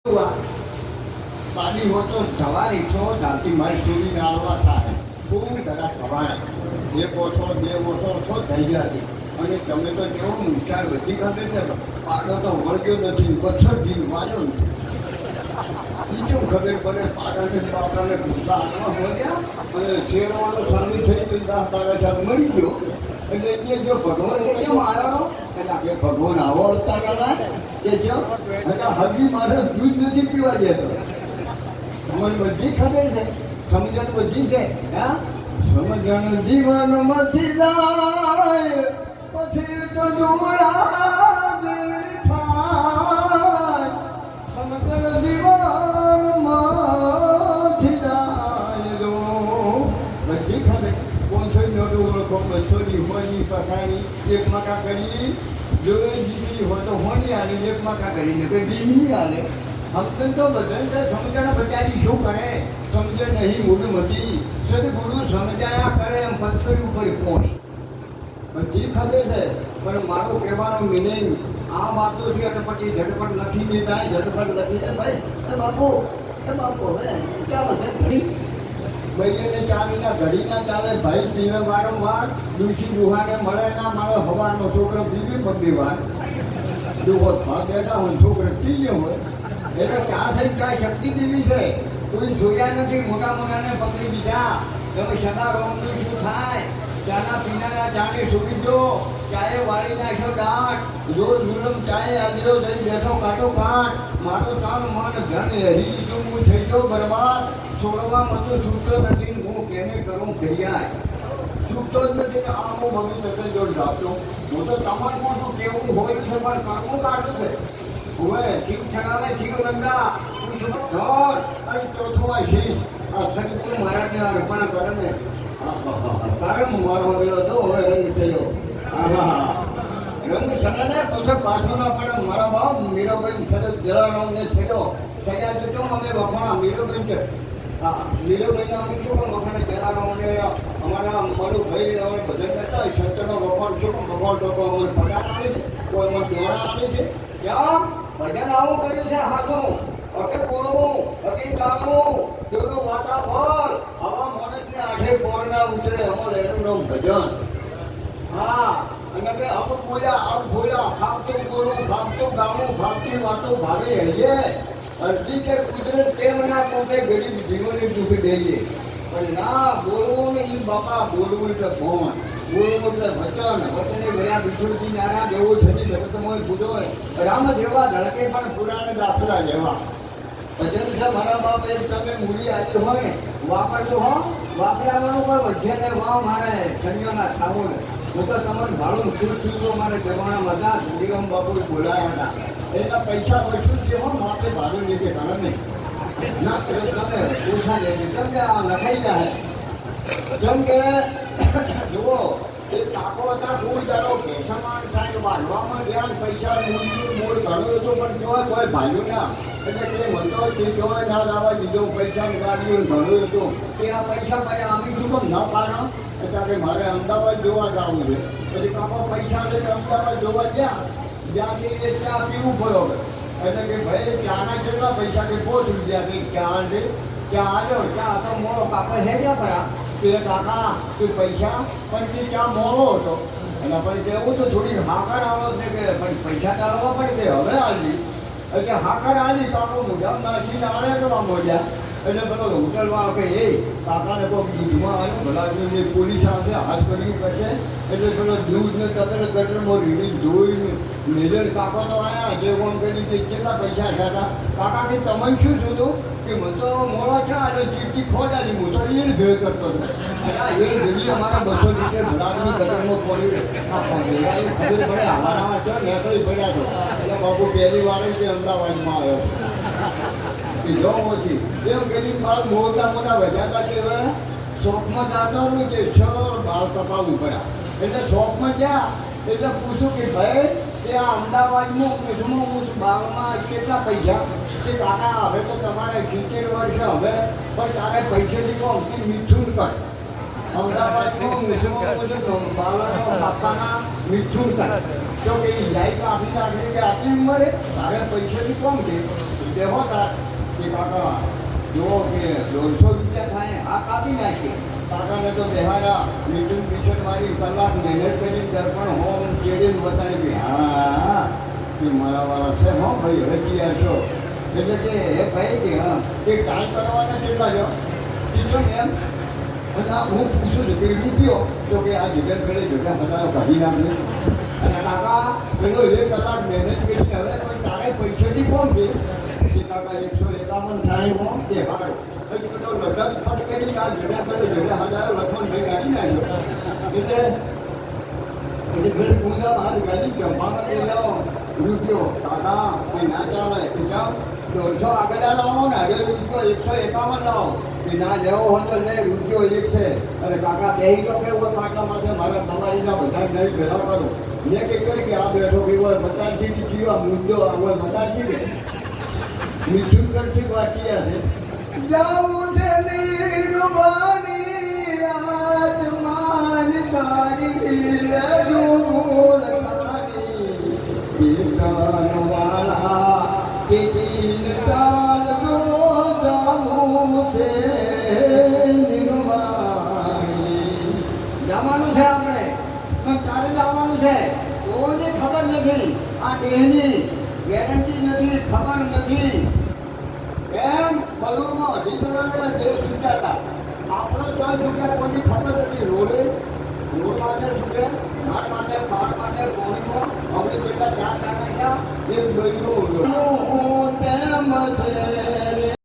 પાણી હો તો સવારે છો જાતિ મારી સુધી આવવા થાય ખૂબ કદાચ સવારે એક ઓછો બે ઓછો છો થઈ ગયા હતી અને તમે તો કેવો વિચાર બધી ખબર છે પાડો તો વળગ્યો નથી 62 દિન વાયો નથી બીજું ખબર પડે પાડાને બાપડાને ભૂસા આટલા મળ્યા અને શેરવાનો સામી થઈ ગયો 10 તારા મળી ગયો એટલે કે જો ભગવાન કેમ આવ્યો એટલે આપણે ભગવાન આવો અવતાર આવ્યા કે જો એટલે હજી મારે દૂધ નથી પીવા દેતો મને બધી ખબર છે સમજણ બધી છે હા સમજણ જીવનમાંથી જાય પછી તો યાદ થાય સમજણ જીવનમાંથી જાય જો બધી ખબર 500 નોટો ઓળખો 200 હોની પછાણી એક મકા કરી જો દીકરી હોય તો હોની આલે એક મકા કરીને કોઈ બીની આલે સમજણ તો બદલ છે સમજણ બચારી શું કરે સમજે નહીં મૂળમતી સદગુરુ સમજાયા કરે એમ પથ્થર ઉપર પોણી બધી ખબર છે પણ મારો કહેવાનો મિનિંગ આ વાતો છે અટપટી ઝટપટ લખીને જાય ઝટપટ લખી જાય ભાઈ એ બાપુ હવે ક્યાં બધે ઘડી ભાઈને ચાવીના ઘડી ના ચાલે ભાઈ પીવે વારંવાર દુખી દુહાને મળે ના મળે હવાનો છોકરો પીવે બધી વાર દુહો ભાગ બેઠા હોય છોકરો પીએ હોય એટલે ક્યાં છે ક્યાં શક્તિ દેવી છે કોઈ જોયા નથી મોટા મોટાને પકડી દીધા તમે સદા રોમનું શું થાય ચાના પીનારા જાણે છોડી દો ચાએ વાળી નાખ્યો દાંત જોર જુલમ ચાએ આજરો જઈ બેઠો કાઢો કાંટ મારો તાન મન ધન હરી દીધું હું થઈ ગયો બરબાદ છોડવામાં તો છૂટતો નથી હું કેને કરું ફરિયાદ છૂટતો જ નથી ને આમ હું ભવિષ્ય જોડ આપતો હું તો તમારું તો કેવું હોય છે પણ કરવું કાઢું છે હવે ખીર ચડાવે ખીર રંગા તું શું ધર અહીં ચોથું આ શી આ સદગુરુ મહારાજને અર્પણ કરે ને તારે મારો આવેલો હતો હવે રંગ થયો આહા રંગ સડાને પછી પાછો ના પડે મારા બાપ મીરાબાઈ સરસ જલારામને છેડો સગા જતો અમે વખાણા મીરાબાઈ છે મીરાબાઈના અમે શું પણ વખાણે જલારામને અમારા મારું ભાઈ અમે ભજન કરતા હોય સંતનો વખાણ શું પણ વખાણ તો અમને પગાર આવે છે કોઈ અમને દોડા આવે છે ક્યાં ભજન આવું કર્યું છે હાથું અકે બોલવું અકે ચાલવું જોનું માતા ફળ આવા મનસને આઠે કોરના ઉતરે અમર એનું નામ ભજન હા અને કે અબ બોલ્યા ફાપતું બોલું ફાપતું ગાવું ફાપતી વાતો ભાવે હૈયે અરજી કે કુદરત કેમ ના પોતે ગરીબ જીવોને દુઃખ દઈએ પણ ના બોલવું ને એ બાપા બોલવું એટલે કોણ બોલવું એટલે વચન વચને ગયા વિષ્ણુજી નારા દેવો છની જગતમોય પૂજો રામ જેવા ધડકે પણ પુરાણ દાખલા જેવા ભજન છે મારા બાપ એક તમે મૂડી આવી હોય ને વાપરજો હો વાપરાવાનું કોઈ વજ્જે ને વાવ મારે સંયોના થાવું ને હું તો તમને ભાડું ખુશ મારે જમાનામાં હતા ધંધીરામ બાપુએ બોલાયા હતા એટલા પૈસા વસ્તુ છે હો માપે ભાડું નીચે કરે નહીં ના તમે પૂછા લેજે કેમ કે આ લખાઈ જાય જેમ કે જુઓ એ કાકો હતા કોઈ દાડો ભેસામાં થાય બાંધવામાં ગયા પૈસા મૂડી મૂળ ઘણું હતું પણ કહેવાય કોઈ ભાગ્યું ના એટલે કે મતો તે કહેવાય ના લાવવા દીધો પૈસા ગાડીઓ ઘણું હતું કે આ પૈસા પછી આમી શું કેમ ન પાડો એટલે મારે અમદાવાદ જોવા જવું છે પછી કાકો પૈસા લઈને અમદાવાદ જોવા ગયા જ્યાંથી ત્યાં પીવું બરોબર એટલે કે ભાઈ ચાના કેટલા પૈસા કે 5 રૂપિયા કે ક્યાં છે ત્યાં આવ્યો ત્યાં તો મોડો કાકો હે ગયા પરા કે કાકા કે પૈસા પણ કે ત્યાં મોડો હતો અને પછી કેવું તો થોડી હાકર આવો છે કે પણ પૈસા ટાળવા પડે કે હવે આવી એટલે હાકર આવી કાકો મોઢામાં નાખીને આડે કરવા મોઢ્યા એટલે પેલો હોટલવાળો કે એ કાકાને કોઈ દૂધમાં આવ્યું ભલા પોલીસ આવશે હાથ કર્યું કરશે એટલે પેલો દૂધ ને તપેલો ગટરમાં રીડીને જોઈને મેજર કાકો તો આવ્યા જે ઓમ કરી કે કેટલા પૈસા હતા કાકા કે તમને શું જોતું કે મને તો મોડો છે અને ચીઠી ખોટાલી હું તો એડ ભેળ કરતો હતો અને આ એડ ભેળી અમારા 200 રૂપિયા ગુલાબની ગટરમાં પડી આ ભેળાએ ખબર પડે અમારામાં છો નેકળી પડ્યા છો એટલે બાપુ પહેલી વાર જ અમદાવાદમાં આવ્યો જો ઓછી એમ કરી બાર મોટા વધ્યા હતા કે હવે શોપમાં જાતો હોય કે છ બાર કપાવું પડ્યા એટલે શોપમાં ગયા એટલે પૂછું કે ભાઈ કે આ અમદાવાદમાં મીઠમાં બારમાં કેટલા પૈસા કે કાકા હવે તો તમારે 70 વર્ષ હવે પણ તારે પૈસાથી કોમથી મીઠું કર અમદાવાદમાં મીઠમાં બારનો બાપાના મીઠું કર તો કે લાઈફ આપી લાગે કે આટલી ઉંમરે તારે પૈસાથી કોમ છે કહેવો તાર કે કાકા જો કે 150 રૂપિયા થાય આ કાપી નાખીએ. કાકાને તો બેહારા મિશન મારી કલાક મહેનત કરીને દર્પણ હોમ ચેડીને બતાવી કે હા કે મારા વાળા છે હો ભાઈ હવે તૈયાર છો. એટલે કે એ ભાઈ કે હા કે ટાઈમ કરવાના કેટલા જો કીધું એમ. અને હું પૂછું છું કે રૂપિયો તો કે આ જગ્યા ઘરે જગ્યા હજારો કાઢી નાખે. અને કાકા પેલો 1 કલાક મહેનત કરીને હવે પણ તારે પૈસાથી કોણ દે કે કાકા 151 થાય હો કે હારો હજી બધો લગન ફટ કરી આ જગ્યા પેલો જગ્યા હજારો લખન ભાઈ કાઢી નાખ્યો. એટલે ઘર પૂજામાં હાથ ગાડી જમવામાં કે લાવો રૂપિયો કાકા કે ના ચાલે કે જાઓ 150 આગળ લાવો ને હવે રૂપિયો 151 લાવો કે ના લેવો હોય તો લે રૂપિયો 1 છે. અને કાકા બેહી તો કેવું પાટલા માથે મારા તમારીના બધા નહીં ભેગા કરો. મેં કે કરી કે આ બેઠો કે હોય મતાજી જીવા મુદ્દો હોય મતાજી ને મિથુન કરતી વાંચ્યા છે. જાઉં છે નિર્વાણી આત્માન તારી લેજો ગુણગાની કીર્તન વાળા કે દિન ચાલ જો જાવું છે નિર્વાણી. જવાનું છે આપણે પણ તારે જવાનું છે. કોઈને ખબર નથી આ દેહની ગેરંટી નથી ખબર નથી. એમ બલૂનમાં અઢીકરોને દેહ છૂટ્યા હતા. આપણો ત્યાં છૂટ્યા કોઈની ખબર નથી. રોડ માટે છૂટે ઘાટ માટે પાટ માટે પોણીમાં અમને કેટલા ચાર નાખ્યા એક બૈરો તેમ છે